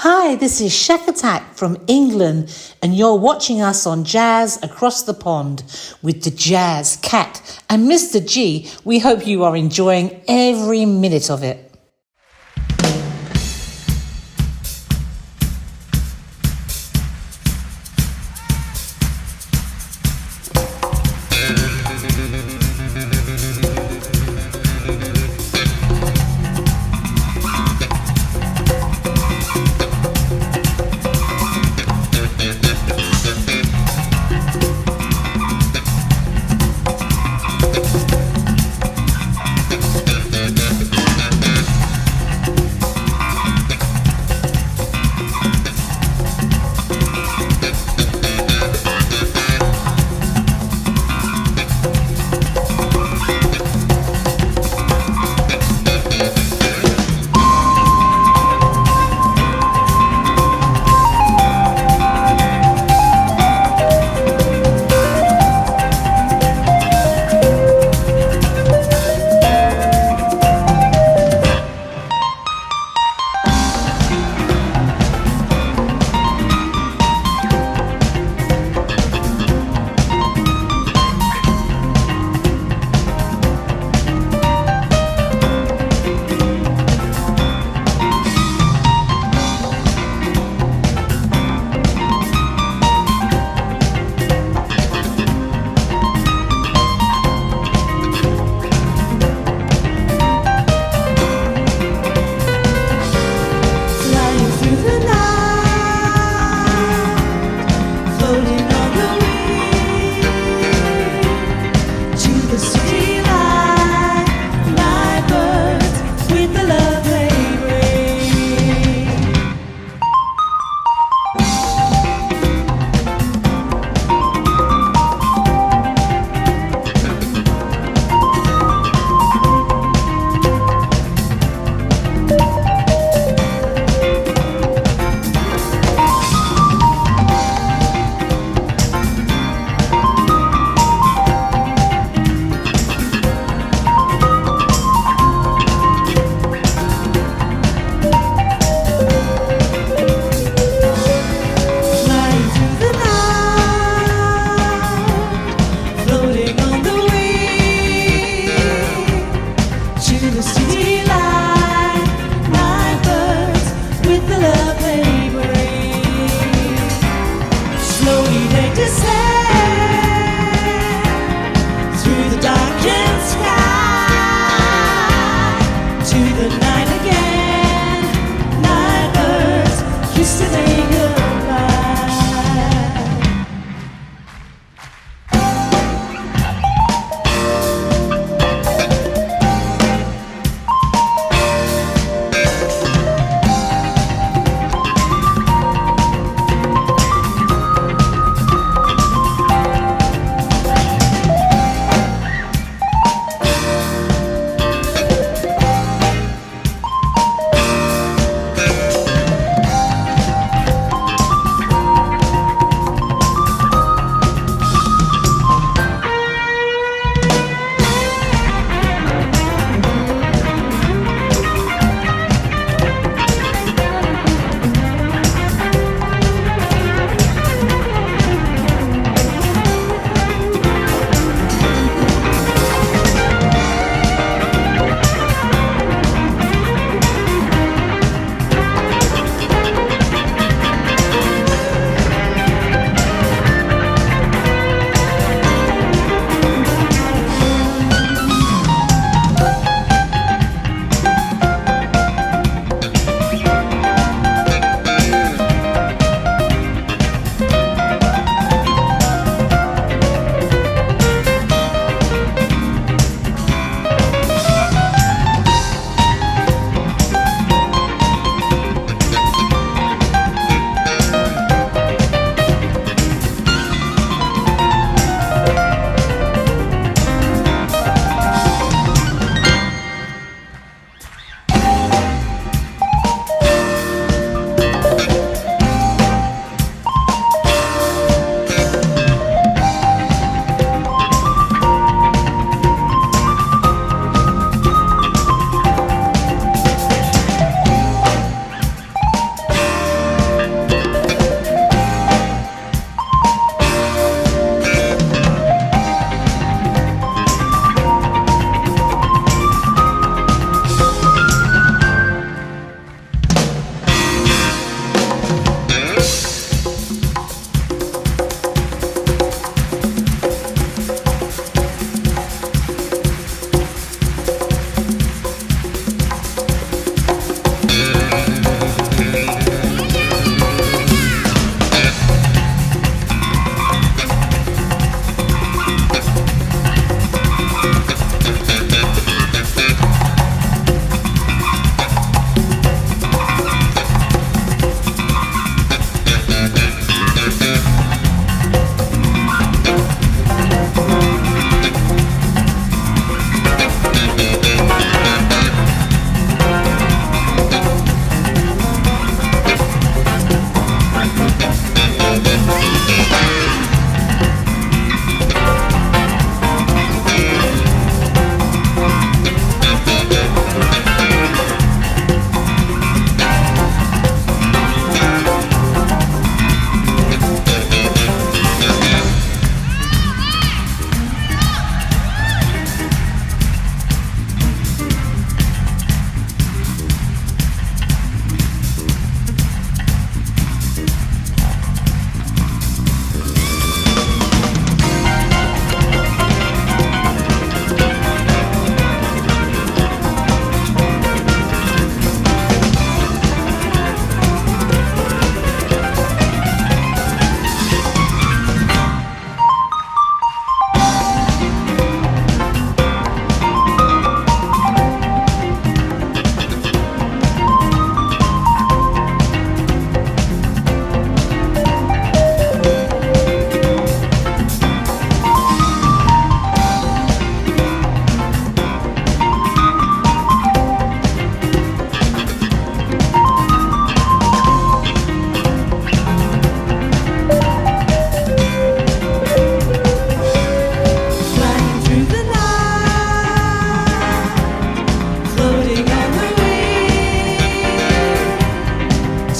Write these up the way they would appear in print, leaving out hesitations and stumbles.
Hi, this is Shakatak from England, and you're watching us on Jazz Across the Pond with the Jazz Cat and Mr. G. We hope you are enjoying every minute of it.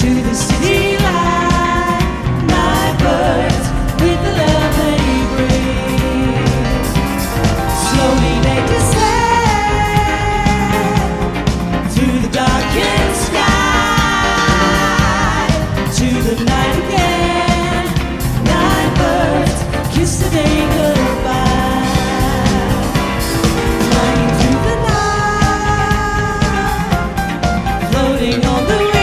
to the city light, night birds with the love they bring. Slowly they descend through the darkened sky to the night again. Night birds kiss the day goodbye. Flying through the night, floating on the wind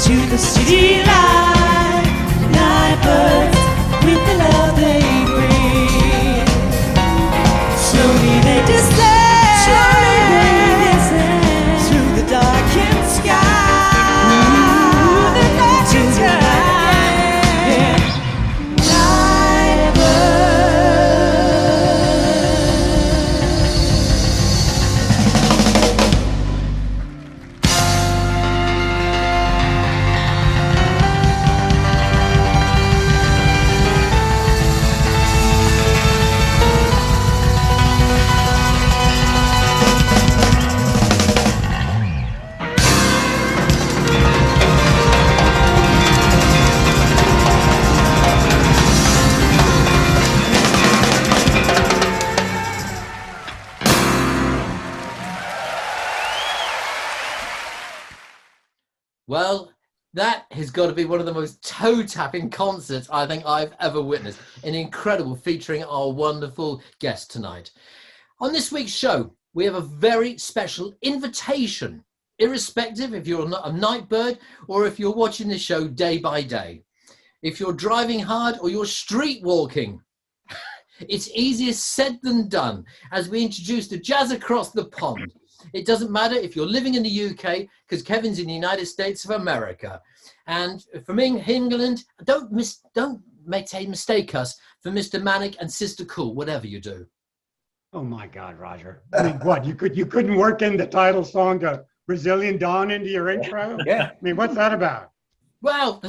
to the city light. Night birds with the love they bring. Slowly they descend through the darkened sky to the night. Night Well, that has got to be one of the most toe-tapping concerts I think I've ever witnessed. An incredible, featuring our wonderful guest tonight. On this week's show, we have a very special invitation, irrespective if you're a night bird or if you're watching the show day by day. If you're driving hard or you're street walking, it's easier said than done as we introduce the jazz across the pond. It doesn't matter if you're living in the UK, because Kevin's in the United States of America. And from England, don't mistake us for Mr. Manic and Sister Cool, whatever you do. Oh my God, Roger. I mean, what, you couldn't work in the title song to Brazilian Dawn into your intro? Yeah. I mean, what's that about? Well,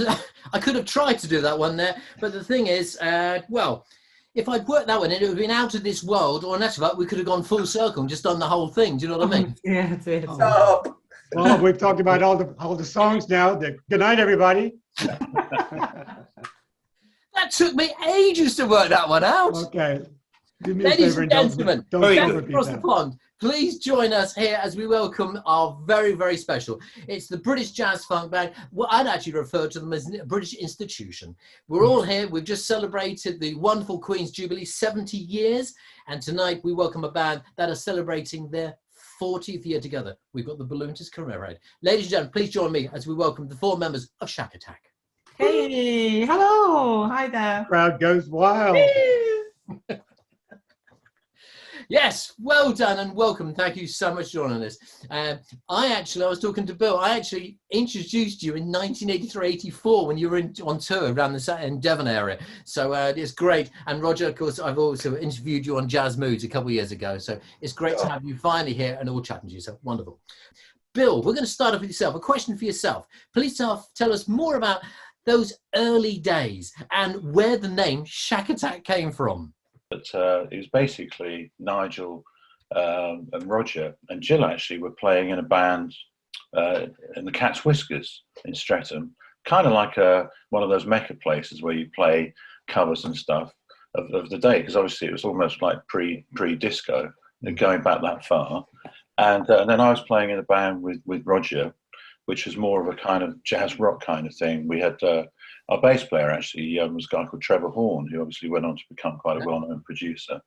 I could have tried to do that one there, but the thing is, well, if I'd worked that one in, it would have been out of this world, or in actual fact, we could have gone full circle and just done the whole thing. Do you know what I mean? Yeah, that's it. Stop. Well, we've talked about all the songs now. Good night, everybody. That took me ages to work that one out. Okay. Do me a Ladies favor and don't- gentlemen, don't Very jazz good. repeat across the that. pond, please join us here as we welcome our very, very special. It's the British Jazz Funk Band. Well, I'd actually refer to them as a British institution. We're all here. We've just celebrated the wonderful Queen's Jubilee, 70 years. And tonight we welcome a band that are celebrating their 40th year together. We've got the Balloonist Commemorate. Ladies and gentlemen, please join me as we welcome the 4 members of Shakatak. Hey, hello. Hi there. Crowd goes wild. Yes, well done and welcome. Thank you so much for joining us. I was talking to Bill. I actually introduced you in 1983-84 when you were on tour around in Devon area. So it's great. And Roger, of course, I've also interviewed you on Jazz Moods a couple of years ago. So it's great to have you finally here and all chatting to you. So wonderful. Bill, we're going to start off with yourself. A question for yourself. Please tell us more about those early days and where the name Shakatak came from. But it was basically Nigel and Roger and Jill actually were playing in a band in the Cat's Whiskers in Streatham, kind of like one of those mecca places where you play covers and stuff of the day, because obviously it was almost like pre-disco, going back that far. And then I was playing in a band with Roger, which was more of a kind of jazz rock kind of thing. We had our bass player actually was a guy called Trevor Horn, who obviously went on to become quite a well-known producer.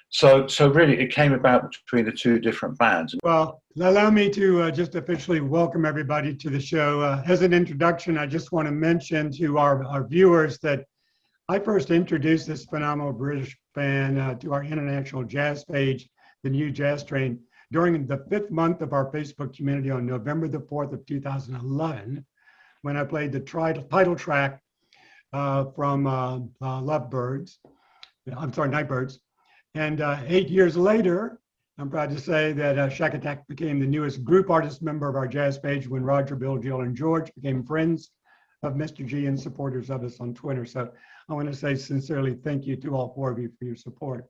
So really it came about between the two different bands. Well, allow me to just officially welcome everybody to the show. As an introduction, I just want to mention to our viewers that I first introduced this phenomenal British band to our international jazz page, the New Jazz Train, during the 5th month of our Facebook community on November the 4th of 2011, when I played the title track from Nightbirds. And 8 years later, I'm proud to say that Shakatak became the newest group artist member of our jazz page when Roger, Bill, Jill, and George became friends of Mr. G and supporters of us on Twitter. So I want to say sincerely thank you to all 4 of you for your support.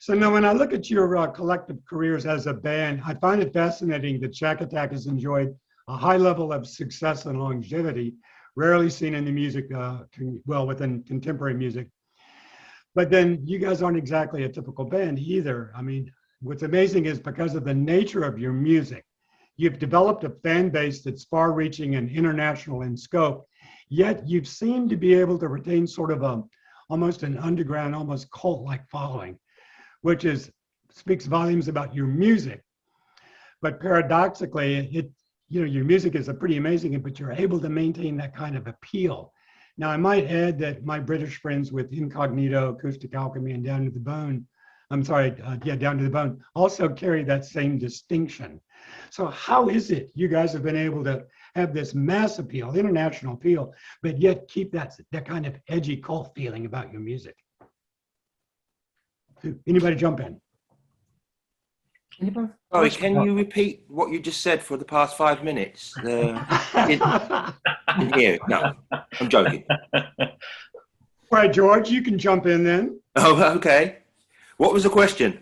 So now when I look at your collective careers as a band, I find it fascinating that Shakatak has enjoyed a high level of success and longevity, rarely seen in the music, within contemporary music. But then you guys aren't exactly a typical band either. I mean, what's amazing is because of the nature of your music, you've developed a fan base that's far reaching and international in scope, yet you've seemed to be able to retain sort of almost an underground, almost cult-like following, which speaks volumes about your music. But paradoxically, your music is pretty amazing, but you're able to maintain that kind of appeal. Now, I might add that my British friends with Incognito, Acoustic Alchemy, and Down to the Bone, Down to the Bone, also carry that same distinction. So how is it you guys have been able to have this mass appeal, international appeal, but yet keep that kind of edgy cult feeling about your music? Anybody jump in? Sorry, can you repeat what you just said for the past 5 minutes? Didn't hear it. No, I'm joking. All right, George, you can jump in then. Oh, okay. What was the question?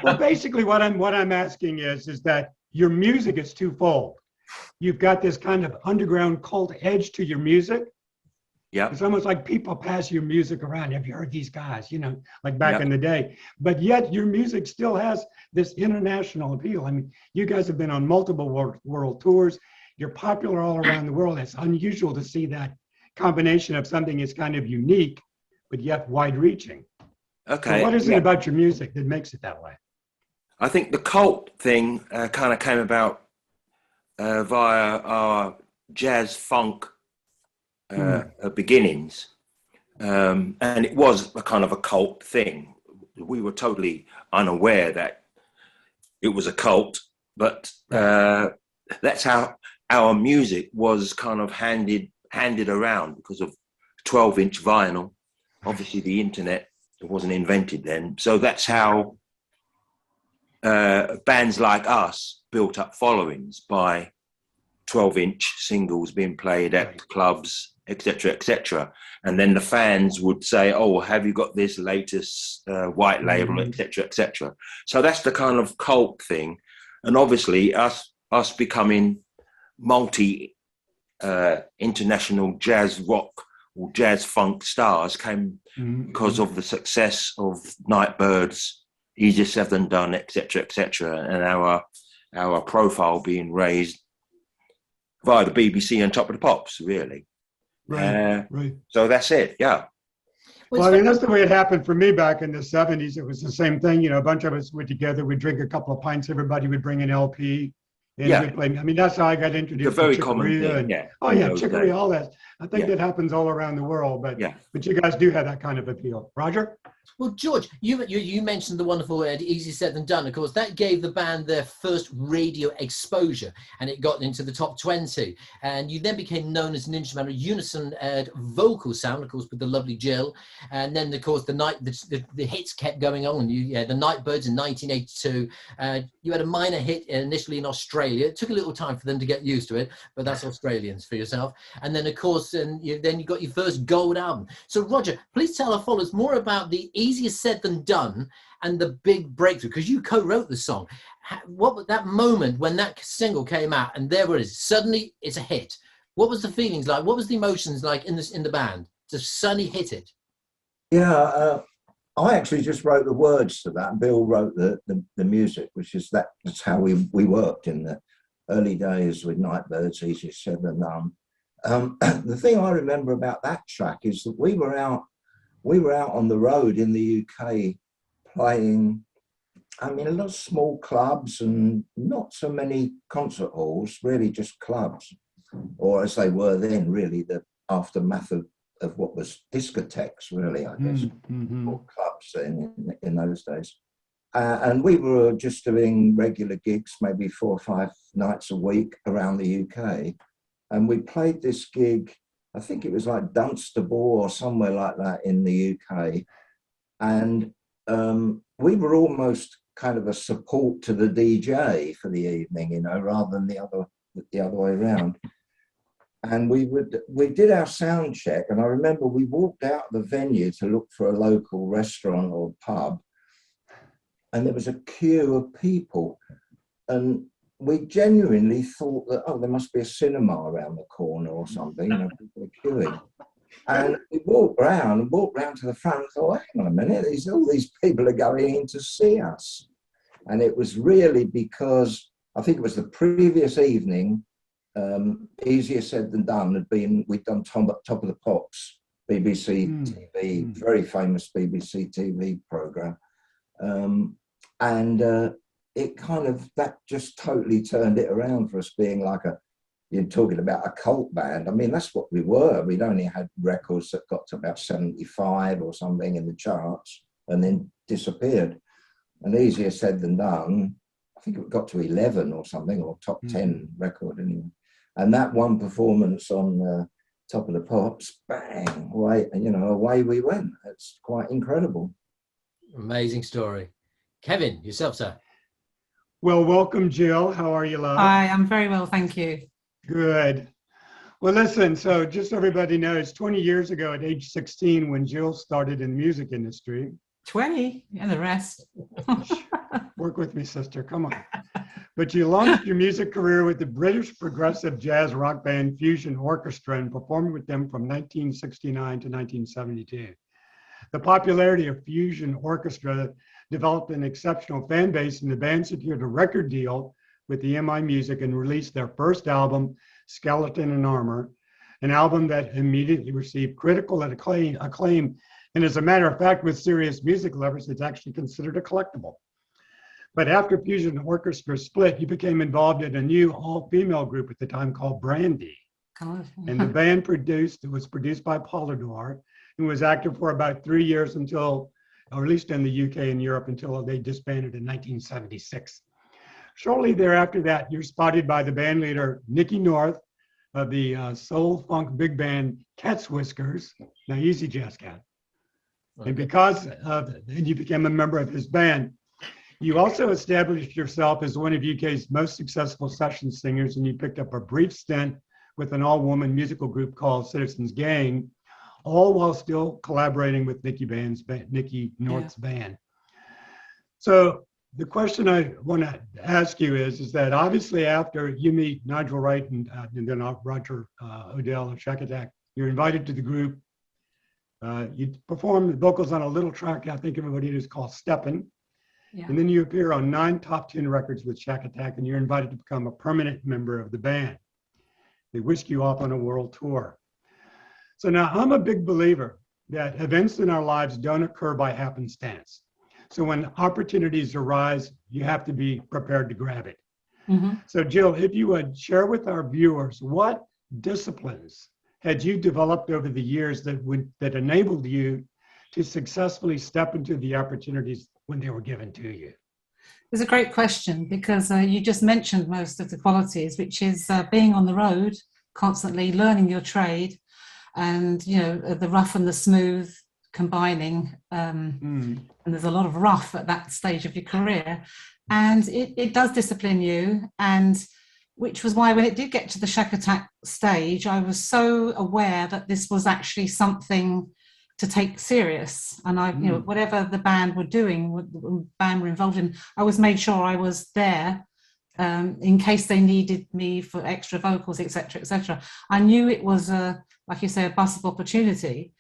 Well, basically what I'm asking is that your music is twofold. You've got this kind of underground cult edge to your music. Yeah. It's almost like people pass your music around. Have you heard these guys? Like back in the day. But yet your music still has this international appeal. I mean, you guys have been on multiple world tours. You're popular all around the world. It's unusual to see that combination of something that's kind of unique, but yet wide-reaching. Okay. So what is it about your music that makes it that way? I think the cult thing kind of came about via our jazz funk beginnings. And it was a kind of a cult thing. We were totally unaware that it was a cult, but that's how our music was kind of handed around because of 12-inch vinyl. Obviously, the internet wasn't invented then. So that's how bands like us built up followings by 12-inch singles being played at clubs, etc., etc. And then the fans would say, "Oh, have you got this latest white label, etc., etc." So that's the kind of cult thing. And obviously, us becoming multi international jazz rock or jazz funk stars came because of the success of Nightbirds, Easier Said Than Done, etc., etc., and our profile being raised via the BBC and Top of the Pops, really. Right. So that's it, yeah. Well, I mean, that's the way it happened for me back in the 70s. It was the same thing. A bunch of us were together. We'd drink a couple of pints. Everybody would bring an LP. And we'd play. I mean, that's how I got introduced It's a very to common thing, yeah. Oh, yeah, chicory, all that. I think that happens all around the world. But you guys do have that kind of appeal. Roger? Well, George, you mentioned the wonderful word "easier said than done." Of course, that gave the band their first radio exposure, and it got into the top 20. And you then became known as an instrumental unison vocal sound, of course, with the lovely Jill. And then, of course, the hits kept going on. The Nightbirds in 1982. You had a minor hit initially in Australia. It took a little time for them to get used to it, but that's Australians for yourself. And then, of course, then you got your first gold album. So, Roger, please tell our followers more about the Easier Said Than Done and the big breakthrough, because you co-wrote the song. What was that moment when that single came out and there it is, suddenly it's a hit? What was the feelings like? What was the emotions like in the band to suddenly hit it? Yeah, I actually just wrote the words to that. Bill wrote the music, which is that's how we worked in the early days with Nightbirds, Easier Said Than Done. The thing I remember about that track is that we were out on the road in the UK playing, I mean, a lot of small clubs and not so many concert halls, really just clubs, or as they were then, really the aftermath of what was discotheques, really, I guess, or clubs in those days. And we were just doing regular gigs, maybe 4 or 5 nights a week around the UK. And we played this gig, I think it was like Dunstable or somewhere like that in the UK. And we were almost kind of a support to the DJ for the evening, rather than the other way around. And we did our sound check, and I remember we walked out of the venue to look for a local restaurant or pub, and there was a queue of people. And we genuinely thought that, oh, there must be a cinema around the corner or something, you know, people are queuing. And we walked round to the front and thought, hang on a minute, all these people are going in to see us. And it was really because I think it was the previous evening, Easier Said Than Done we'd done Top of the Pops, BBC TV, very famous BBC TV programme. It kind of, that just totally turned it around for us, being like you're talking about a cult band. I mean, that's what we were. We'd only had records that got to about 75 or something in the charts and then disappeared. And Easier Said Than Done, I think it got to 11 or something, or top 10 record anyway. And that one performance on Top of the Pops, bang, away we went. It's quite incredible. Amazing story. Kevin, yourself, sir. Well, welcome, Jill. How are you, love? Hi, I'm very well, thank you. Good. Well, listen, so just so everybody knows, 20 years ago at age 16, when Jill started in the music industry. 20 and the rest. Work with me, sister, come on. But you launched your music career with the British progressive jazz rock band Fusion Orchestra and performed with them from 1969 to 1972. The popularity of Fusion Orchestra developed an exceptional fan base, and the band secured a record deal with the MI Music and released their first album, Skeleton and Armor, an album that immediately received critical acclaim. And as a matter of fact, with serious music lovers, it's actually considered a collectible. But after Fusion Orchestra split, you became involved in a new all-female group at the time called Brandy. And the band was produced by Polydor and was active for about 3 years until, or at least in the UK and Europe, until they disbanded in 1976. Shortly thereafter that, you're spotted by the band leader, Nicky North, of the soul funk big band Cat's Whiskers, now Easy Jazz Cat. Okay. And because you became a member of his band, you also established yourself as one of UK's most successful session singers, and you picked up a brief stint with an all-woman musical group called Citizens Gang, all while still collaborating with Nicky North's band. So the question I want to ask you is that obviously after you meet Nigel Wright and then Roger Odell of Shakatak, you're invited to the group. You perform the vocals on a little track I think everybody knows called Steppin'. Yeah. And then you appear on 9 top 10 records with Shakatak, and you're invited to become a permanent member of the band. They whisk you off on a world tour. So now I'm a big believer that events in our lives don't occur by happenstance. So when opportunities arise, you have to be prepared to grab it. Mm-hmm. So Jill, if you would share with our viewers, what disciplines had you developed over the years that enabled you to successfully step into the opportunities when they were given to you? It's a great question because you just mentioned most of the qualities, which is being on the road, constantly learning your trade, and the rough and the smooth combining. And there's a lot of rough at that stage of your career, and it does discipline you. And which was why when it did get to the Shakatak stage, I was so aware that this was actually something to take serious. And I, whatever the band were doing, what the band were involved in, I always made sure I was there in case they needed me for extra vocals, etc., etc. I knew it was like you say, a bus of opportunities.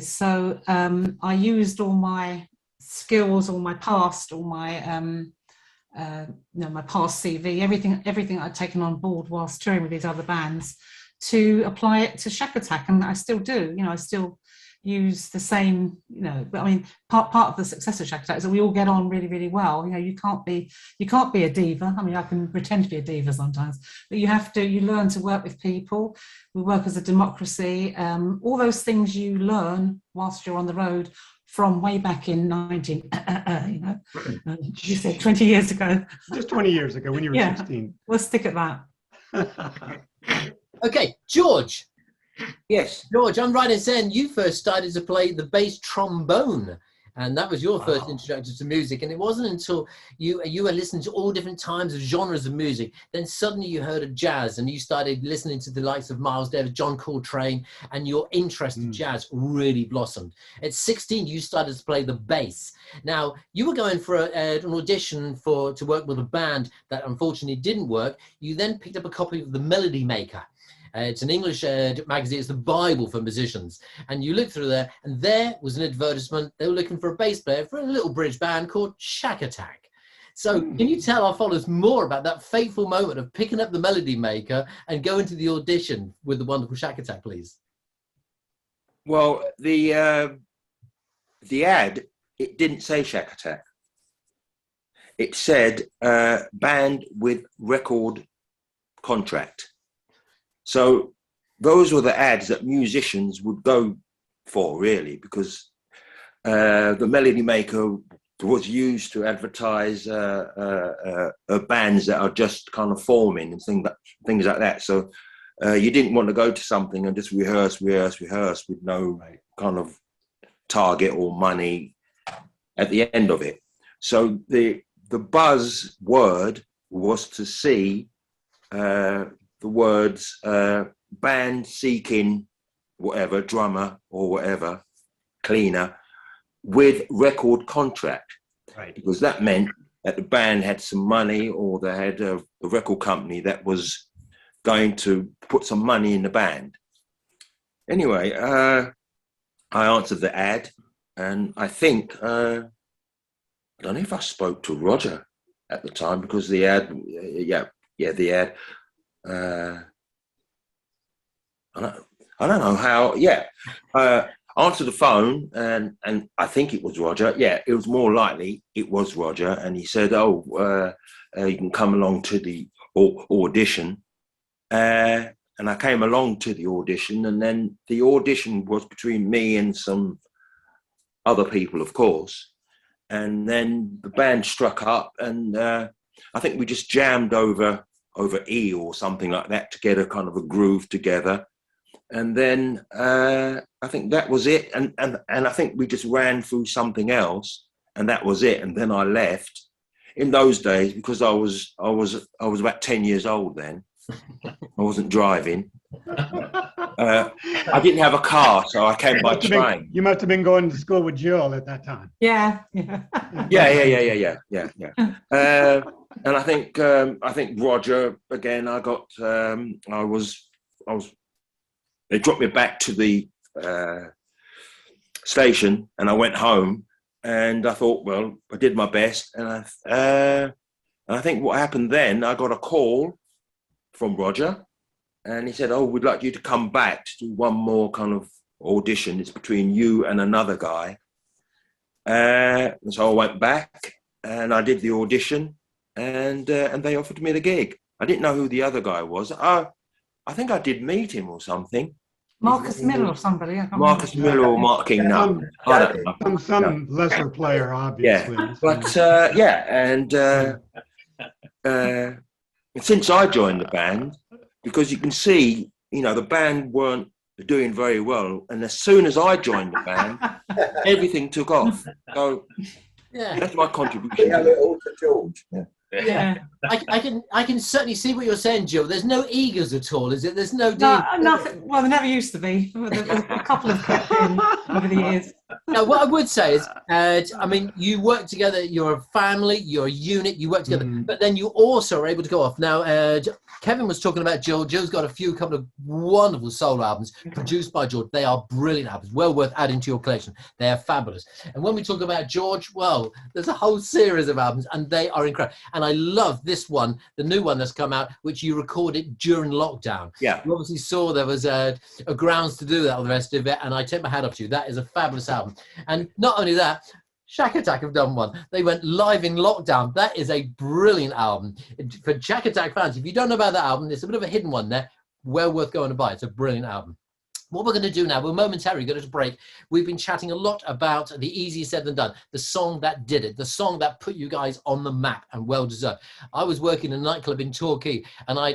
So I used all my skills, all my past, all my my past CV, everything I'd taken on board whilst touring with these other bands, to apply it to Shakatak, and I still do. I still use the same. But I mean, part of the success of Shakatak is that we all get on really, really well. You can't be a diva. I mean, I can pretend to be a diva sometimes, but you learn to work with people. We work as a democracy. All those things you learn whilst you're on the road from way back in 20 years ago. Just 20 years ago when you were 16. We'll stick at that. Okay, George. Yes. George, I'm right in saying you first started to play the bass trombone And that was your first introduction to music. And it wasn't until you were listening to all different times of genres of music, then suddenly you heard of jazz and you started listening to the likes of Miles Davis, John Coltrane, and your interest in jazz really blossomed. At 16, you started to play the bass. Now, you were going for an audition to work with a band that unfortunately didn't work. You then picked up a copy of The Melody Maker. It's an English magazine. It's the Bible for musicians. And you look through there, and there was an advertisement. They were looking for a bass player for a little British band called Shakatak. So can you tell our followers more about that fateful moment of picking up the Melody Maker and going to the audition with the wonderful Shakatak, please? Well, the ad, it didn't say Shakatak. It said band with record contract. So those were the ads that musicians would go for, really, because the Melody Maker was used to advertise bands that are just kind of forming and things like that. So you didn't want to go to something and just rehearse with no kind of target or money at the end of it. So the buzz word was to see the words band seeking whatever, drummer or whatever, cleaner, with record contract. Right. Because that meant that the band had some money, or they had a record company that was going to put some money in the band. Anyway, I answered the ad, and I think, I don't know if I spoke to Roger at the time, because the ad, the ad, I don't know how. Answered the phone, and I think it was Roger. Yeah, it was more likely it was Roger, and he said, "Oh, you can come along to the audition." And I came along to the audition, and then the audition was between me and some other people, of course. And then the band struck up, and I think we just jammed over E or something like that to get a kind of a groove together. And then I think that was it. And I think we just ran through something else, and that was it. And then I left. In those days, because I was about 10 years old then, I wasn't driving. I didn't have a car, so I came by train. You must have been going to school with Jill at that time. Yeah. And I think Roger again. I got. I was. They dropped me back to the station, and I went home. And I thought, well, I did my best. And I think what happened then, I got a call from Roger, and he said, "Oh, we'd like you to come back to do one more kind of audition. It's between you and another guy." And so I went back, and I did the audition, and they offered me the gig. I didn't know who the other guy was. I think I did meet him or something. Marcus Miller or somebody. I can't Marcus remember. Miller or Mark King. No, I don't know. Some lesser player, obviously. Yeah, but and since I joined the band, because you can see, the band weren't doing very well, and as soon as I joined the band, everything took off. So that's my contribution. Yeah, little to George. Yeah. I can certainly see what you're saying, Jill. There's no egos at all, is it? There's no Nothing. Well, there never used to be. A couple of crept in over the years. Now, what I would say is, I mean, you work together. You're a family. You're a unit. You work together, but then you also are able to go off. Now, Kevin was talking about Jill. Jill's got a couple of wonderful solo albums produced by George. They are brilliant albums, well worth adding to your collection. They are fabulous. And when we talk about George, well, there's a whole series of albums, and they are incredible. And I love this one, the new one that's come out, which you recorded during lockdown. Yeah. You obviously saw there was a grounds to do that, all the rest of it, and I take my hat off to you. That is a fabulous album. And not only that, Shakatak have done one. They went live in lockdown. That is a brilliant album. For Shakatak fans, if you don't know about that album, there's a bit of a hidden one there. Well worth going to buy. It's a brilliant album. What we're going to do now, we're momentarily going to break. We've been chatting a lot about the Easier Said Than Done, the song that did it, the song that put you guys on the map, and well deserved. I was working in a nightclub in Torquay, and I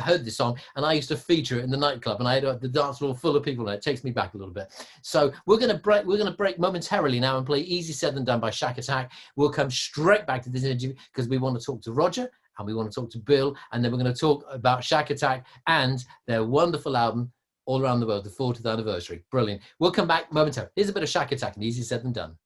heard this song, and I used to feature it in the nightclub, and I had the dance floor full of people, and it takes me back a little bit. So we're going to break momentarily now and play Easier Said Than Done by Shakatak. We'll come straight back to this interview because we want to talk to Roger and we want to talk to Bill, and then we're going to talk about Shakatak and their wonderful album, All Around the World, the 40th anniversary. Brilliant. We'll come back momentarily. Here's a bit of Shakatak and Easier Said Than Done.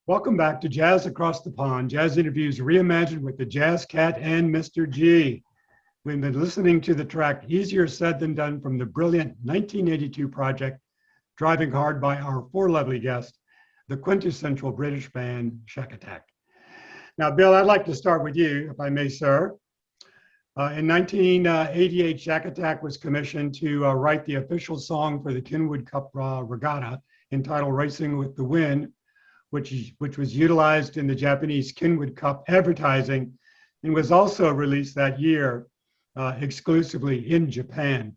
Welcome back to Jazz Across the Pond, Jazz Interviews Reimagined with the Jazz Cat and Mr. G. We've been listening to the track Easier Said Than Done from the brilliant 1982 project, Driving Hard, by our four lovely guests, the quintessential British band Shakatak. Now, Bill, I'd like to start with you, if I may, sir. In 1988, Shakatak was commissioned to write the official song for the Kinwood Cup Regatta entitled Racing with the Wind, which was utilized in the Japanese Kinwood Cup advertising and was also released that year exclusively in Japan.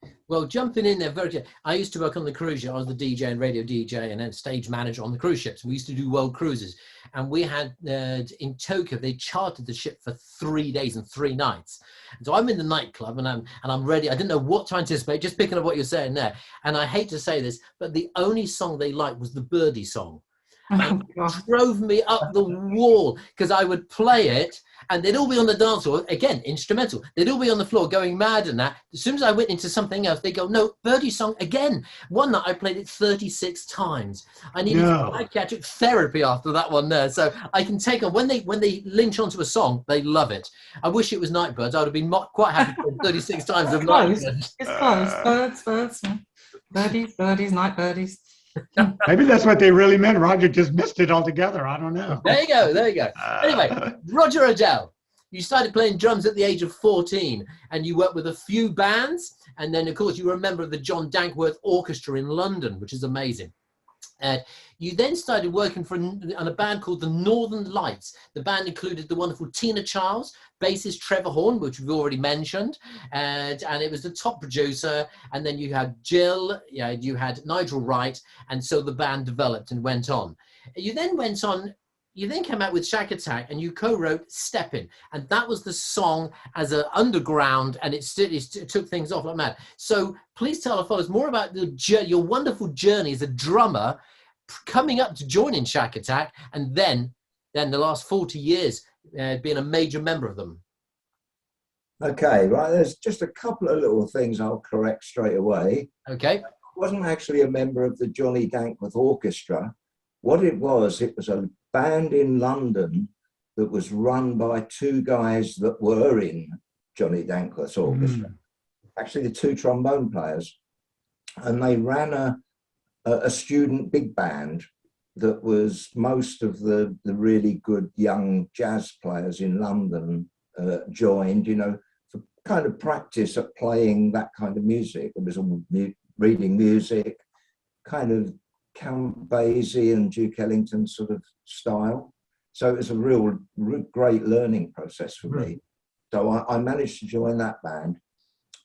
Well, jumping in there, I used to work on the cruise ship. I was the DJ and radio DJ and then stage manager on the cruise ships. We used to do world cruises. And we had, in Tokyo, they chartered the ship for 3 days and 3 nights. And so I'm in the nightclub and I'm ready. I didn't know what to anticipate, just picking up what you're saying there. And I hate to say this, but the only song they liked was the Birdie song. And it drove me up the wall because I would play it and they'd all be on the dance floor, again, instrumental. They'd all be on the floor going mad and that. As soon as I went into something else, they go, no, Birdie song again. One night I played it 36 times. I needed psychiatric therapy after that one there. So I can take on, when they lynch onto a song, they love it. I wish it was Nightbirds. I would have been quite happy to play 36 times of Nightbirds. It's close. Birds. Birdies, night birdies. Maybe that's what they really meant. Roger just missed it altogether. I don't know. There you go. Anyway, Roger Adele, you started playing drums at the age of 14 and you worked with a few bands. And then, of course, you were a member of the John Dankworth Orchestra in London, which is amazing. You then started working on a band called the Northern Lights. The band included the wonderful Tina Charles, bassist Trevor Horn, which we've already mentioned, and it was the top producer. And then you had Jill, you had Nigel Wright, and so the band developed and went on. You then came out with Shakatak and you co-wrote Steppin', and that was the song as an underground, and it took things off like mad. So please tell our followers more about your wonderful journey as a drummer, coming up to joining Shakatak, and then the last 40 years being a major member of them. Okay, right. There's just a couple of little things I'll correct straight away. Okay. I wasn't actually a member of the Johnny Dankworth Orchestra. What it was a band in London that was run by 2 guys that were in Johnny Dankworth's orchestra. Actually, the 2 trombone players, and they ran a student big band that was most of the really good young jazz players in London joined, for kind of practice at playing that kind of music. It was all reading music, kind of Count Basie and Duke Ellington sort of style. So it was a real great learning process for me. So I managed to join that band.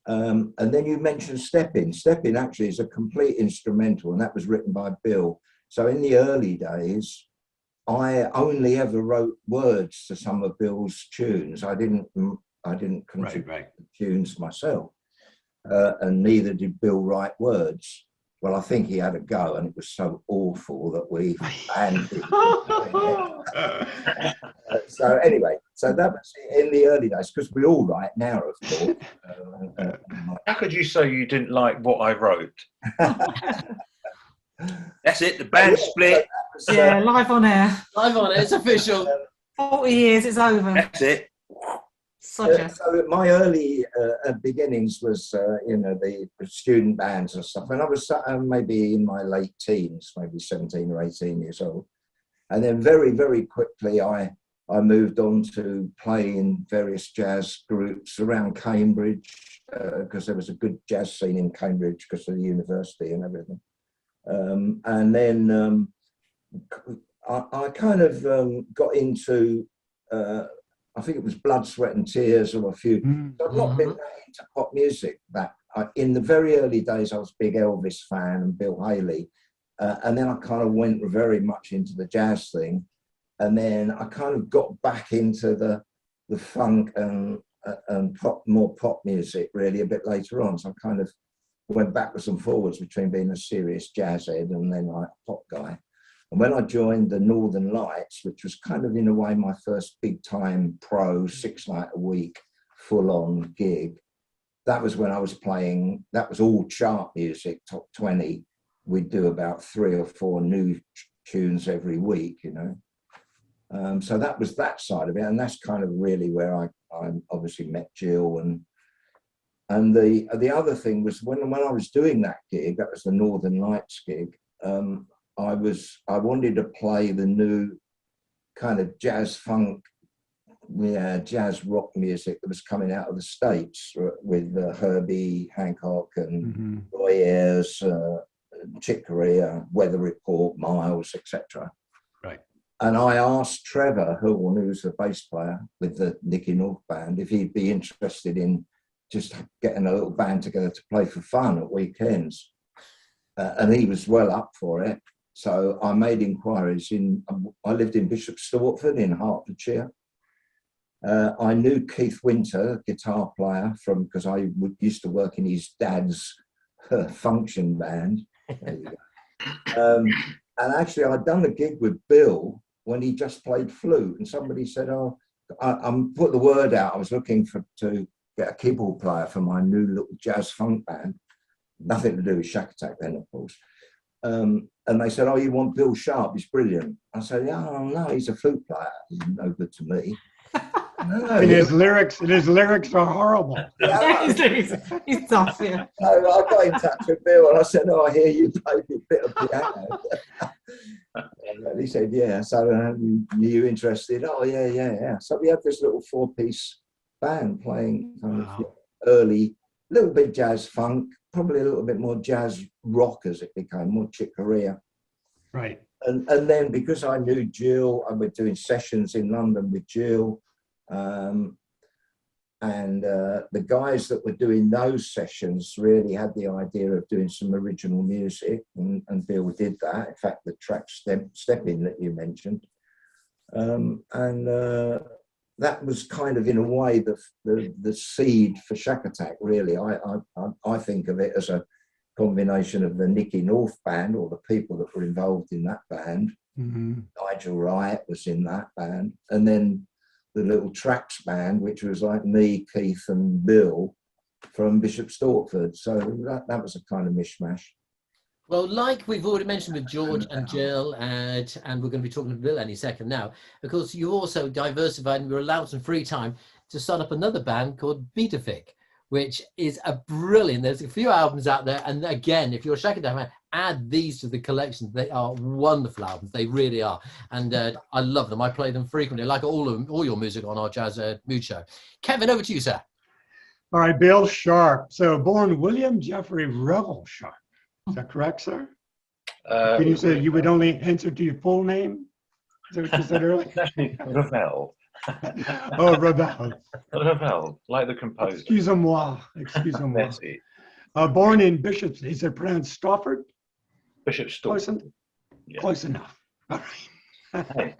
And then you mentioned Steppin'. Steppin' actually is a complete instrumental, and that was written by Bill. So in the early days, I only ever wrote words to some of Bill's tunes. I didn't contribute the tunes myself, and neither did Bill write words. Well, I think he had a go, and it was so awful that we banned him. So anyway, so that was in the early days, because we all write now, of course. How could you say you didn't like what I wrote? That's it. The band split. Yeah, live on air. Live on it. It's official. 40 years, it's over. That's it. So my early beginnings was, the student bands and stuff. And I was maybe in my late teens, maybe 17 or 18 years old. And then very, very quickly, I moved on to play in various jazz groups around Cambridge, because there was a good jazz scene in Cambridge because of the university and everything. And then I kind of got into, I think it was Blood, Sweat and Tears or a few. I've not been into pop music. In the very early days, I was a big Elvis fan and Bill Haley. And then I kind of went very much into the jazz thing. And then I kind of got back into the funk and more pop music really a bit later on. So I kind of went backwards and forwards between being a serious jazz head and then like a pop guy. And when I joined the Northern Lights, which was kind of in a way my first big time pro 6-night a week full on gig, that was when I was playing, that was all chart music, top 20. We'd do about 3 or 4 new tunes every week, So that was that side of it. And that's kind of really where I obviously met Jill. And the other thing was when I was doing that gig, that was the Northern Lights gig, I wanted to play the new kind of jazz funk, jazz rock music that was coming out of the States with Herbie Hancock and Roy Ayers, Chick Corea, Weather Report, Miles, etc. Right. And I asked Trevor Horn, who's a bass player with the Nicky North band, if he'd be interested in just getting a little band together to play for fun at weekends. And he was well up for it. So I made inquiries I lived in Bishop Stortford in Hertfordshire. I knew Keith Winter, guitar player, because I used to work in his dad's function band. There you go. And actually, I'd done a gig with Bill when he just played flute, and somebody said, "Oh, I put the word out. I was looking to get a keyboard player for my new little jazz funk band. Nothing to do with Shakatak then, of course." And they said, "Oh, you want Bill Sharp? He's brilliant." I said, "Yeah, oh, no, he's a flute player. He's no good to me." No, And his lyrics are horrible. yeah. He's tough, yeah. So I got in touch with Bill and I said, "Oh, I hear you play a bit of piano." And he said, "Yeah." So are you interested? "Oh, yeah. So we had this little 4-piece band playing kind of early, little bit jazz funk, probably a little bit more jazz rock as it became, more Chick Corea. Right. And then because I knew Jill, and we're doing sessions in London with Jill, and the guys that were doing those sessions really had the idea of doing some original music, and Bill did that. In fact, the track Step In that you mentioned, and that was kind of in a way the seed for Shakatak. Really, I think of it as a combination of the Nicky North band, or the people that were involved in that band. Mm-hmm. Nigel Wright was in that band, and then the little Tracks band, which was like me, Keith, and Bill from Bishop Stortford. So that was a kind of mishmash. Well, like we've already mentioned with George and Jill, and we're going to be talking to Bill any second now, because you also diversified and were allowed some free time to start up another band called Beatafic, which is a brilliant. There's a few albums out there, and again, if you're a Shakatak fan, add these to the collection. They are wonderful albums. They really are, and I love them. I play them frequently, like all your music on our Jazz Mood Show. Kevin, over to you, sir. All right, Bill Sharp. So born William Jeffrey Revel Sharp. Is that correct, sir? Can you say you would only answer to your full name? Is that what you said earlier? Actually, Ravel. Oh, Revel. Ravel, like the composer. Excusez-moi. Excusez-moi. Merci. Born in Bishop, is it pronounced Stafford? Bishop Close, Stortford. Yeah. close enough. All right.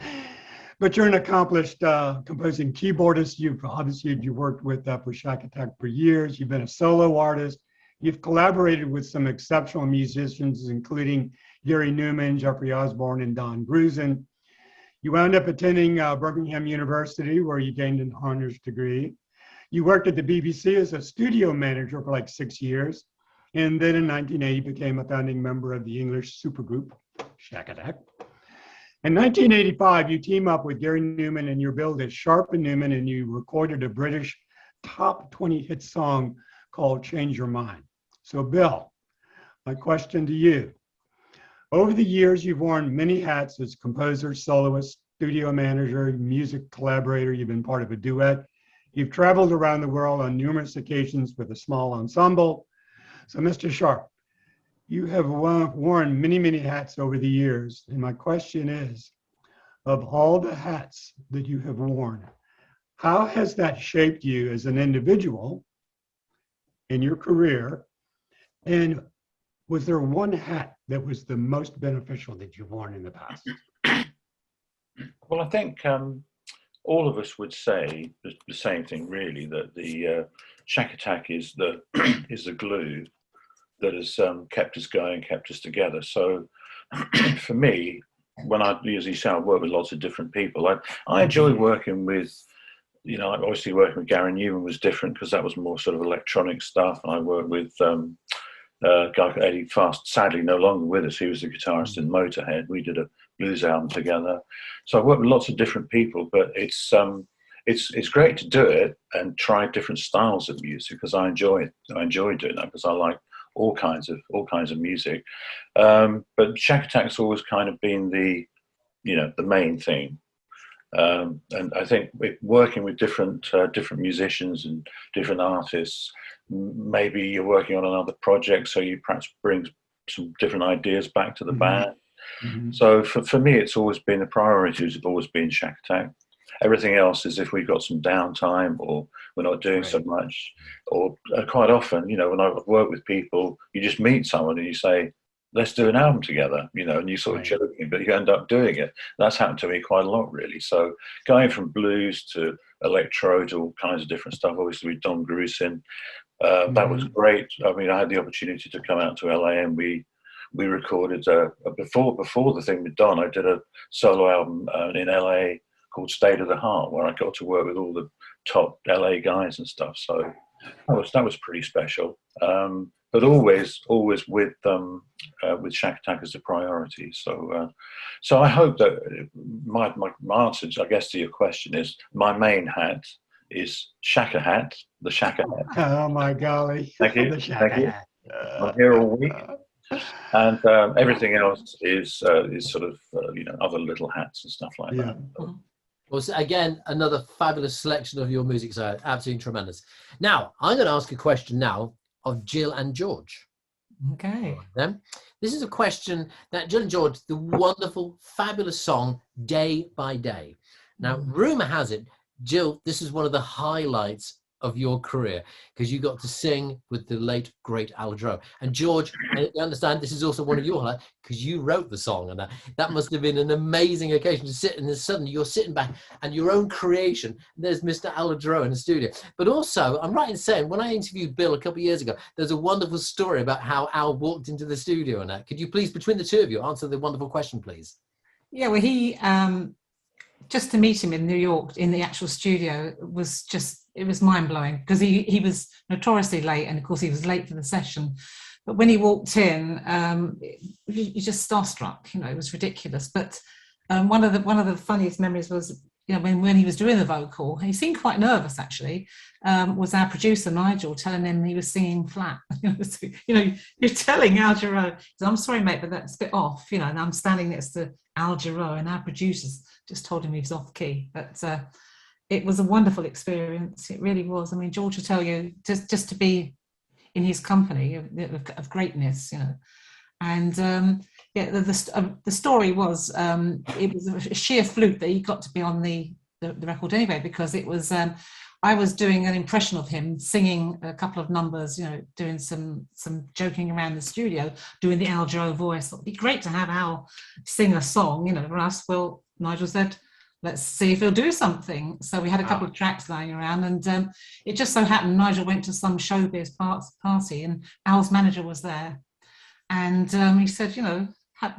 But you're an accomplished composing keyboardist. You've worked with for Shakatak for years. You've been a solo artist. You've collaborated with some exceptional musicians, including Gary Newman, Jeffrey Osborne, and Don Grusin. You wound up attending Birmingham University, where you gained an honors degree. You worked at the BBC as a studio manager for like 6 years. And then in 1980, became a founding member of the English supergroup, Shakatak. In 1985, you team up with Gary Newman and you're billed as Sharp and Newman, and you recorded a British top 20 hit song called Change Your Mind. So Bill, my question to you. Over the years, you've worn many hats as composer, soloist, studio manager, music collaborator. You've been part of a duet. You've traveled around the world on numerous occasions with a small ensemble. So Mr. Sharp, you have worn many, many hats over the years. And my question is, of all the hats that you have worn, how has that shaped you as an individual in your career? And was there one hat that was the most beneficial that you've worn in the past? Well, I think all of us would say the same thing, really, that the Shakatak is the is the glue that has kept us going, kept us together. So for me, when I, as you say, I work with lots of different people. I enjoy working with, you know, obviously working with Gary Newman was different because that was more sort of electronic stuff. And I worked with a guy called Eddie Fast, sadly no longer with us. He was the guitarist in Motorhead. We did a blues album together. So I worked with lots of different people, but it's great to do it and try different styles of music because I enjoy it. I enjoy doing that because I like all kinds of music. But Shakatak's always kind of been the main thing. And I think working with different musicians and different artists, maybe you're working on another project, so you perhaps bring some different ideas back to the band. Mm-hmm. So for me, it's always been a priority. It's always been Shakatak. Everything else is if we've got some downtime or we're not doing so much. Or quite often, you know, when I've worked with people, you just meet someone and you say, let's do an album together, you know, and you sort of joking, but you end up doing it. That's happened to me quite a lot, really. So going from blues to electro to all kinds of different stuff, obviously with Don Grusin, that was great. I mean, I had the opportunity to come out to LA and we recorded before the thing with Don, I did a solo album in LA called State of the Heart, where I got to work with all the top LA guys and stuff. So that was pretty special. But always with Shakatak as a priority. So I hope that my answer, I guess, to your question is my main hat is Shaka hat, the Shaka hat. Oh my golly! Thank you, The Shaka thank you. hat. I'm here all week, and everything else is sort of you know, other little hats and stuff like that. Well, so again, another fabulous selection of your music, so absolutely tremendous. Now, I'm going to ask a question now of Jill and George. Okay. Then, this is a question that Jill and George, the wonderful, fabulous song "Day by Day." Now, rumor has it, Jill, this is one of the highlights of your career because you got to sing with the late great Al Jarreau. And George, I understand this is also one of your highlights because you wrote the song, and that must have been an amazing occasion to sit and then suddenly you're sitting back and your own creation. There's Mr. Al Jarreau in the studio. But also, I'm right in saying when I interviewed Bill a couple of years ago, there's a wonderful story about how Al walked into the studio and that. Could you please, between the two of you, answer the wonderful question, please? Yeah, well, he just to meet him in New York in the actual studio was just, it was mind-blowing because he was notoriously late, and of course he was late for the session. But when he walked in, you just starstruck, you know, it was ridiculous. But one of the funniest memories was, you know, when he was doing the vocal, he seemed quite nervous actually, was our producer Nigel telling him he was singing flat. You know, you're telling Al Jarreau, I'm sorry mate, but that's a bit off, you know, and I'm standing next to Al Jarreau and our producers just told him he was off key. But it was a wonderful experience, it really was. I mean, George will tell you, just to be in his company of greatness, you know. And yeah, the story was, it was a sheer fluke that he got to be on the record anyway, because it was, I was doing an impression of him singing a couple of numbers, you know, doing some joking around the studio, doing the Al Jarreau voice. It'd be great to have Al sing a song, you know, for us. Well, Nigel said, let's see if he'll do something. So we had a couple of tracks lying around, and it just so happened Nigel went to some showbiz party and Al's manager was there. And he said, you know,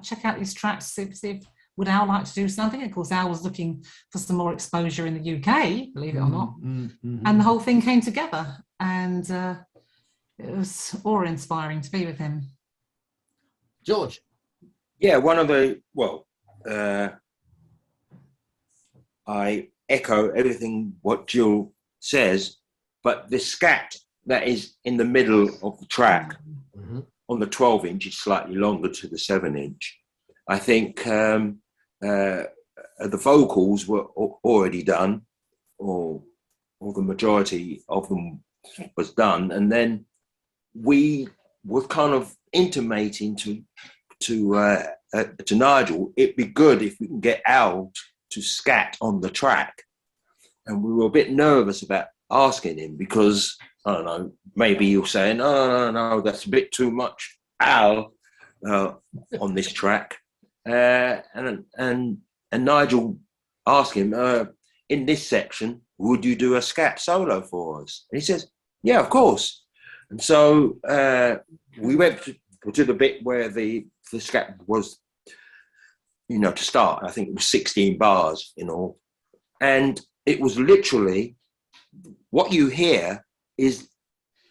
check out these tracks, see if would Al like to do something. Of course, Al was looking for some more exposure in the UK, believe it or not. And the whole thing came together, and it was awe-inspiring to be with him. George. Yeah, one of the, well, I echo everything what Jill says, but the scat that is in the middle of the track on the 12-inch is slightly longer to the 7-inch. I think the vocals were already done, or the majority of them was done, and then we were kind of intimating to Nigel, it'd be good if we can get Al to scat on the track. And we were a bit nervous about asking him because, I don't know, maybe he'll say, no, that's a bit too much Al on this track. And Nigel asked him, in this section, would you do a scat solo for us? And he says, yeah, of course. And so we went to the bit where the scat was, you know, to start. I think it was 16 bars in all. And it was literally, what you hear is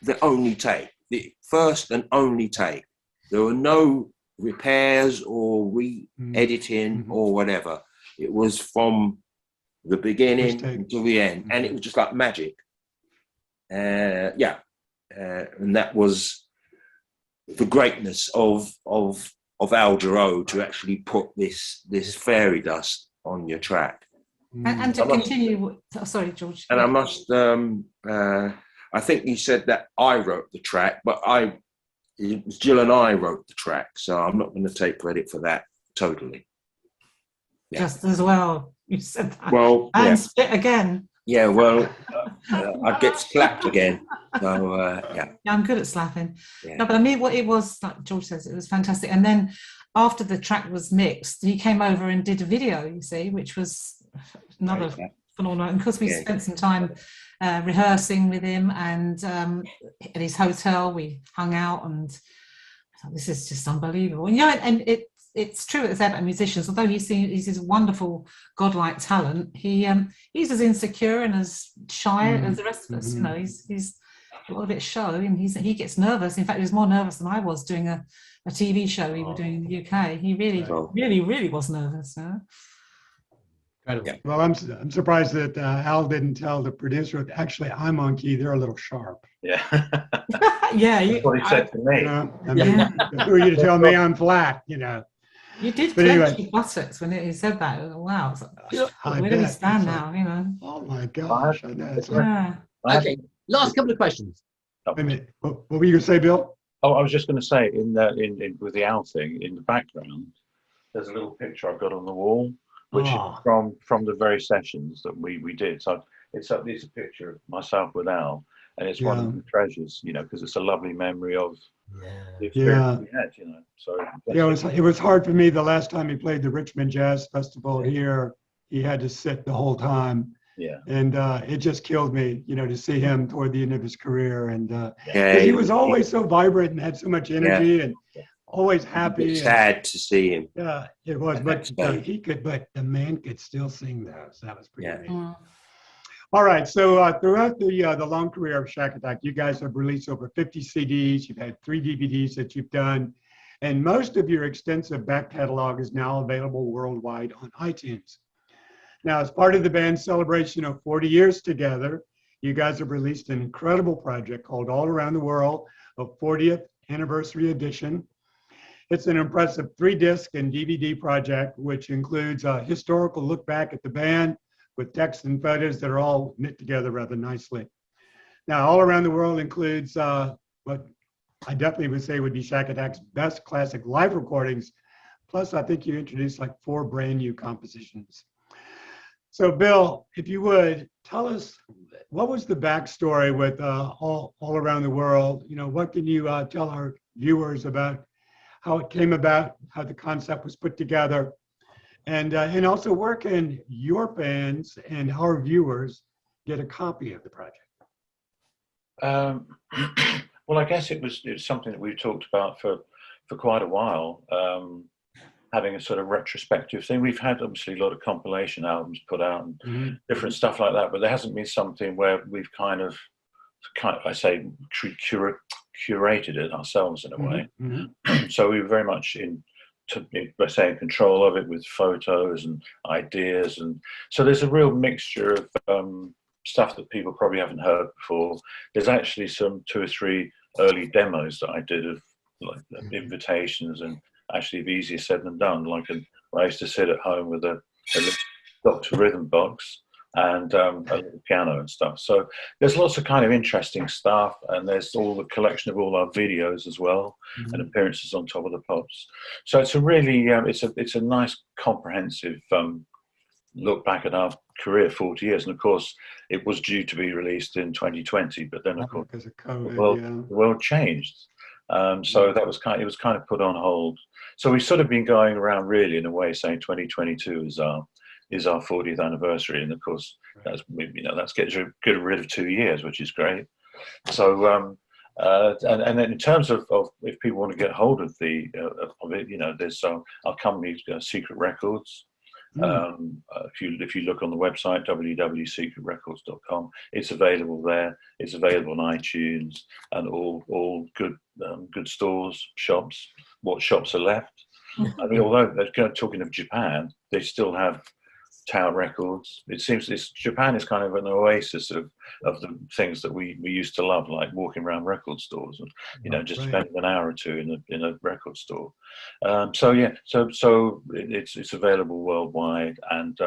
the only take, the first and only take. There were no repairs or re-editing or whatever. It was from the beginning to the end. And it was just like magic. And that was the greatness of Al Jarreau, to actually put this fairy dust on your track. And to continue, sorry, George. And I must, I think you said that I wrote the track, but it was Jill and I wrote the track, so I'm not going to take credit for that totally. Yeah. Just as well. You said that. Well, And yeah, spit again. yeah. Well, I'd get slapped again. So yeah, Yeah, I'm good at slapping. yeah. No, but I mean, what it was, like George says, it was fantastic. And then after the track was mixed, he came over and did a video, you see, which was another Yeah. phenomenal. And because we Yeah. spent some time rehearsing with him, and at his hotel, we hung out, and I thought, this is just unbelievable. And, and it's true as ever, musicians, although he's this wonderful godlike talent, he's as insecure and as shy as the rest of us. You know, he's a lot of it show, and he gets nervous. In fact, he was more nervous than I was doing a TV show we were doing in the UK. He really was nervous. Huh? Incredible. Yeah. Well, I'm surprised that Al didn't tell the producer. Actually, I'm on key. They're a little sharp. Yeah. Yeah, That's what he said to me. You know, I mean, who are you to tell me I'm flat? You know. you did But clench anyway. your buttocks when he said that. It was, wow, it's like, I where do we bet. stand It's like, now? You know. oh my gosh! I know. It's like, Yeah. Okay, last couple of questions. wait a minute. What were you gonna say, Bill? Oh, I was just going to say, in with the owl thing in the background, there's a little picture I've got on the wall, which Oh. is from the very sessions that we did. So it's a picture of myself with Al, and it's one Yeah. of the treasures, you know, because it's a lovely memory of the Yeah. experience we had, you know. So Yeah, it was hard for me the last time he played the Richmond Jazz Festival here. He had to sit the whole time, yeah, and it just killed me, you know, to see him toward the end of his career. And Yeah, 'cause he was always so vibrant and had so much energy and always happy. It's and- sad to see him. Yeah, it was, but That's but the man could still sing those. That was pretty Yeah. amazing. Mm. All right, so throughout the long career of Shakatak, you guys have released over 50 CDs. You've had 3 DVDs that you've done, and most of your extensive back catalog is now available worldwide on iTunes. Now, as part of the band's celebration of 40 years together, you guys have released an incredible project called All Around the World, a 40th Anniversary Edition. It's an impressive 3-disc and DVD project, which includes a historical look back at the band with text and photos that are all knit together rather nicely. Now, All Around the World includes what I definitely would say would be Shakatak's best classic live recordings. Plus, I think you introduced like 4 brand new compositions. So, Bill, if you would, tell us, what was the backstory with all Around the World? You know, what can you tell our viewers about how it came about, how the concept was put together, and also where can your fans and our viewers get a copy of the project? Well, I guess it was something that we've talked about for quite a while. Having a sort of retrospective thing. We've had obviously a lot of compilation albums put out and different stuff like that, but there hasn't been something where we've kind of I say curated it ourselves in a way. So we were very much in control of it with photos and ideas, and so there's a real mixture of stuff that people probably haven't heard before. There's actually some 2 or 3 early demos that I did of like invitations, and actually easier said than done. Like I used to sit at home with a Dr. Rhythm box and a little piano and stuff. So there's lots of kind of interesting stuff, and there's all the collection of all our videos as well, and appearances on Top of the Pops. So it's a really it's a nice comprehensive look back at our career, 40 years. And of course it was due to be released in 2020, but then of course Because of COVID, the world changed. So that was it was kind of put on hold. So we've sort of been going around really in a way saying 2022 is our 40th anniversary, and of course that's getting rid of 2 years, which is great. So and then in terms of if people want to get hold of it, you know, there's our company's Secret Records. If you look on the website www.secretrecords.com, it's available there. It's available on iTunes and all good stores, shops. What shops are left? I mean, although they're talking of Japan, they still have Tower Records. It seems Japan is kind of an oasis of the things that we used to love, like walking around record stores and just spending an hour or two in a record store. So it's available worldwide, and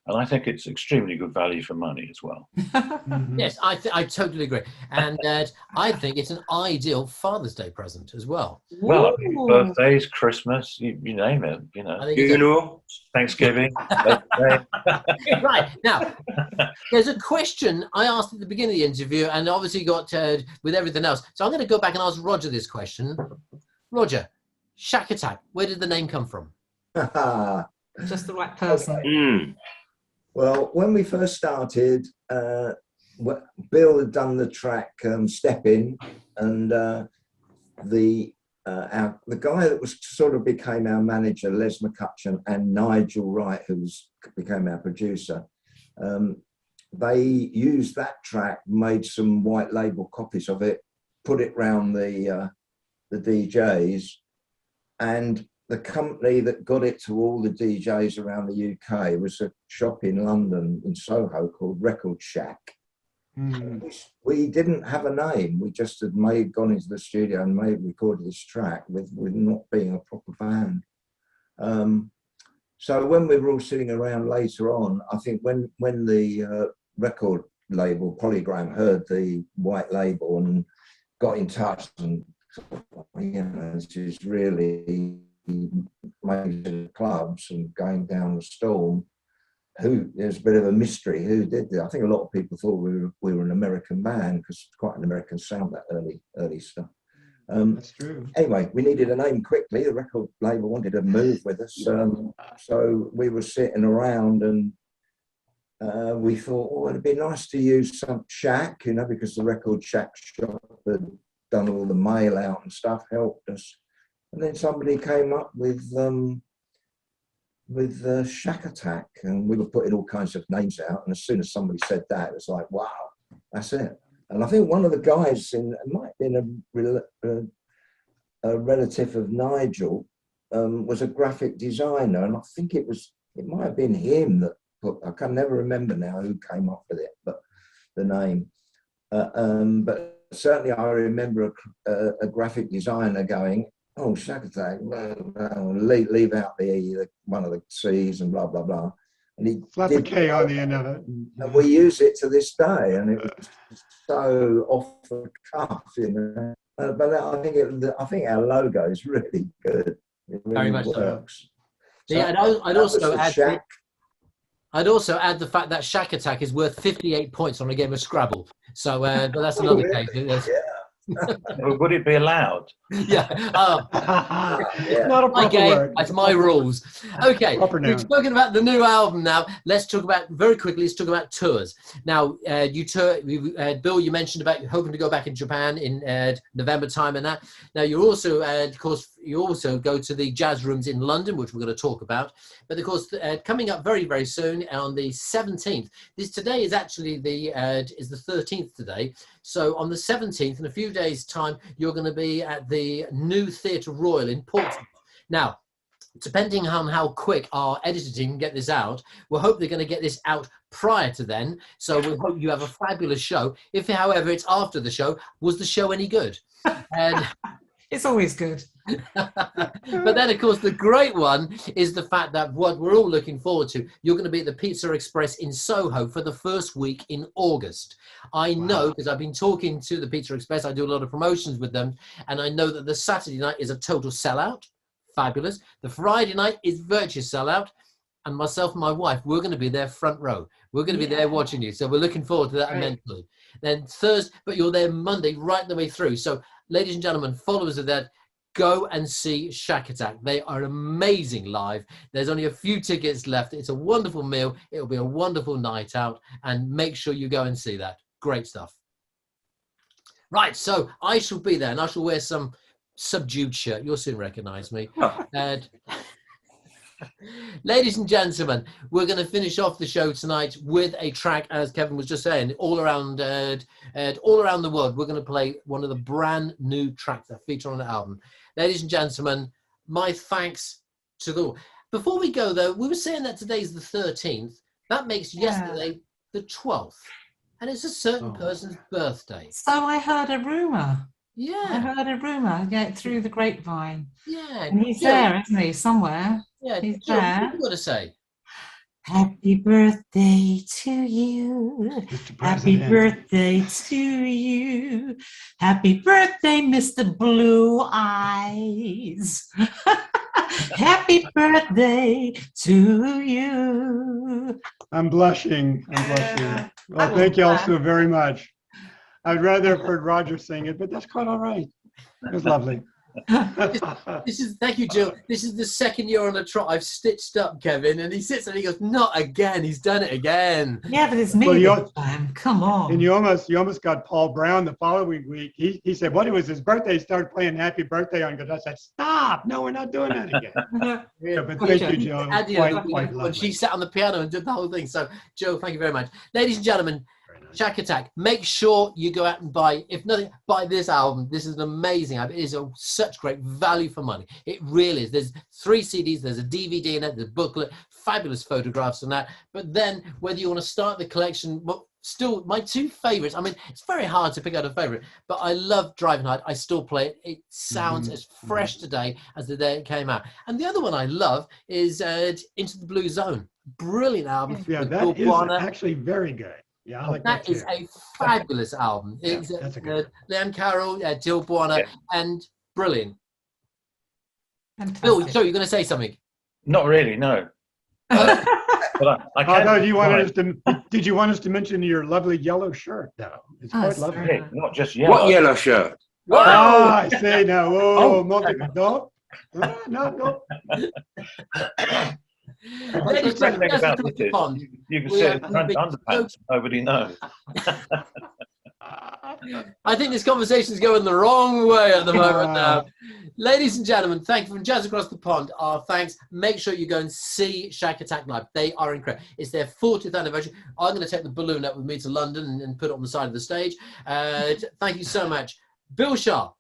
And I think it's extremely good value for money as well. Mhm. Yes, I totally agree. And I think it's an ideal Father's Day present as well. Well, I mean, Ooh. birthdays, Christmas, you name it, you know, I think it's a Funeral. Thanksgiving. Labor Day. right now, there's a question I asked at the beginning of the interview, and obviously got with everything else. So I'm going to go back and ask Roger this question. Roger, Shakatak, where did the name come from? Just the right person. Mm. Well, when we first started, Bill had done the track Step In, and the guy that was sort of became our manager, Les McCutcheon, and Nigel Wright, who became our producer, they used that track, made some white label copies of it, put it round the DJs, and the company that got it to all the DJs around the UK was a shop in London, in Soho, called Record Shack. Mhm. We didn't have a name. We just had gone into the studio and recorded this track with not being a proper band. So when we were all sitting around later on, I think when the record label Polygram heard the white label and got in touch and thought, you know, this is really major clubs and going down the storm. There's a bit of a mystery who did it. I think a lot of people thought we were an American band because it's quite an American sound, that early stuff. That's true. Anyway, we needed a name quickly. The record label wanted to move with us, so we were sitting around and we thought, oh, it'd be nice to use some Shack, you know, because the Record Shack shop had done all the mail out and stuff, helped us. And then somebody came up with Shakatak, and we were putting all kinds of names out. And as soon as somebody said that, it was like, wow, that's it. And I think one of the guys it might have been a relative of Nigel, was a graphic designer, and I think it might have been him that I can never remember now who came up with it, but the name. But certainly I remember a graphic designer going, oh, Shakatak, leave out the one of the C's and blah, blah, blah. And he Slap a K on the end of it. and we use it to this day, and it was so off the cuff, you know. But I think our logo is really good. It really Very much so. works. Yeah, and I'd that was also the add. Shack. I'd also add the fact that Shakatak is worth 58 points on a game of Scrabble. So, but that's another case. Would it be allowed? Yeah. Yeah. Not a My proper game, word. that's my rules. Okay, Proper noun. we've spoken about the new album now. Let's talk about, very quickly, let's talk about tours. Now, Bill, you mentioned about hoping to go back in Japan in November time and that. Now, you're also, of course, you also go to the jazz rooms in London, which we're going to talk about. But of course, coming up very, very soon on the 17th, today is actually the 13th today. So on the 17th, in a few days' time, you're going to be at the New Theatre Royal in Portsmouth. Now, depending on how quick our editor team can get this out, we'll hope they're going to get this out prior to then. So we hope you have a fabulous show. If, however, it's after the show, was the show any good? And It's always good. but then, of course, the great one is the fact that what we're all looking forward to, you're going to be at the Pizza Express in Soho for the first week in August. I know because I've been talking to the Pizza Express. I do a lot of promotions with them, and I know that the Saturday night is a total sellout. Fabulous. The Friday night is virtual sellout. And myself and my wife, we're going to be there front row. We're going to be there watching you. So we're looking forward to that immensely. Then Thursday, but you're there Monday right the way through. So ladies and gentlemen, followers of that, go and see Shakatak. They are amazing live. There's only a few tickets left. It's a wonderful meal. It'll be a wonderful night out. And make sure you go and see that. Great stuff. Right, so I shall be there and I shall wear some subdued shirt. You'll soon recognize me. And ladies and gentlemen, we're going to finish off the show tonight with a track, as Kevin was just saying, all around the world. We're going to play one of the brand new tracks that feature on the album. Ladies and gentlemen, my thanks to the. Before we go, though, we were saying that today's the 13th. That makes yesterday the 12th, and it's a certain person's birthday. So I heard a rumour. Yeah, I heard a rumour. Yeah, through the grapevine. yeah. And he's there, isn't he? Somewhere. Yeah, He's Jill, there. what have you got to say? Happy birthday to you. Mr. Happy President. birthday to you. Happy birthday, Mr. Blue Eyes. Happy birthday to you. I'm blushing. I'm blushing. I Well, was thank you all glad. so very much. I'd rather have heard Roger sing it, but that's quite all right. It was lovely. This is, thank you, Jill. This is the second year on the trot I've stitched up Kevin, and he sits and he goes, "Not again." He's done it again. Yeah, but it's me Well, this time. Come on. And you almost got Paul Brown the following week. He said, "What, it was his birthday?" He started playing Happy Birthday on guitar. I said, "Stop! No, we're not doing that again." Yeah, but thank you, Joe. Adia, Quite when she lovely. sat on the piano and did the whole thing. So, Joe, thank you very much. Ladies and gentlemen, Shakatak, make sure you go out and buy, if nothing, buy this album. This is an amazing album. It is such great value for money. It really is. There's 3 CDs, there's a DVD in it, there's a booklet, fabulous photographs and that. But then whether you want to start the collection, well, still my 2 favorites. I mean, it's very hard to pick out a favorite, but I love Driving Hard. I still play it. It sounds as fresh today as the day it came out. And the other one I love is Into the Blue Zone. Brilliant album. Yeah, with that Bill is Warner. actually very good. Yeah, I like that That is too. a fabulous album. Yeah, It's that's a good Liam Carroll, Jill Buono, Yeah. and brilliant. Fantastic. Bill, so you're going to say something? Not really, no. But I can. Although you wanted us to, did you want us to mention your lovely yellow shirt, though? It's quite lovely. sorry. Hey, not just yellow. What yellow shirt? Ah, I say now. Oh, Oh. no. No. Ladies and The great gentlemen, thing that's about across this the is pond. you can We sit are in gonna be underpants, nobody knows. I think this conversation is going the wrong way at the moment now. Ladies and gentlemen, thank you from Jazz Across the Pond. Our thanks. Make sure you go and see Shakatak live. They are incredible. It's their 40th anniversary. I'm going to take the balloon up with me to London and put it on the side of the stage. Thank you so much. Bill Sharp,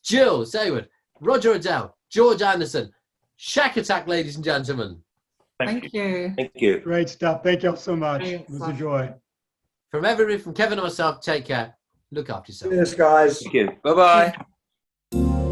Jill Sayward, Roger Adele, George Anderson, Shakatak, ladies and gentlemen. Thank you. Thank you. Great stuff. Thank you all so much. Thanks. It was a joy. From everybody, from Kevin and myself, take care. Look after yourself. Cheers, guys. Thank you. Bye-bye.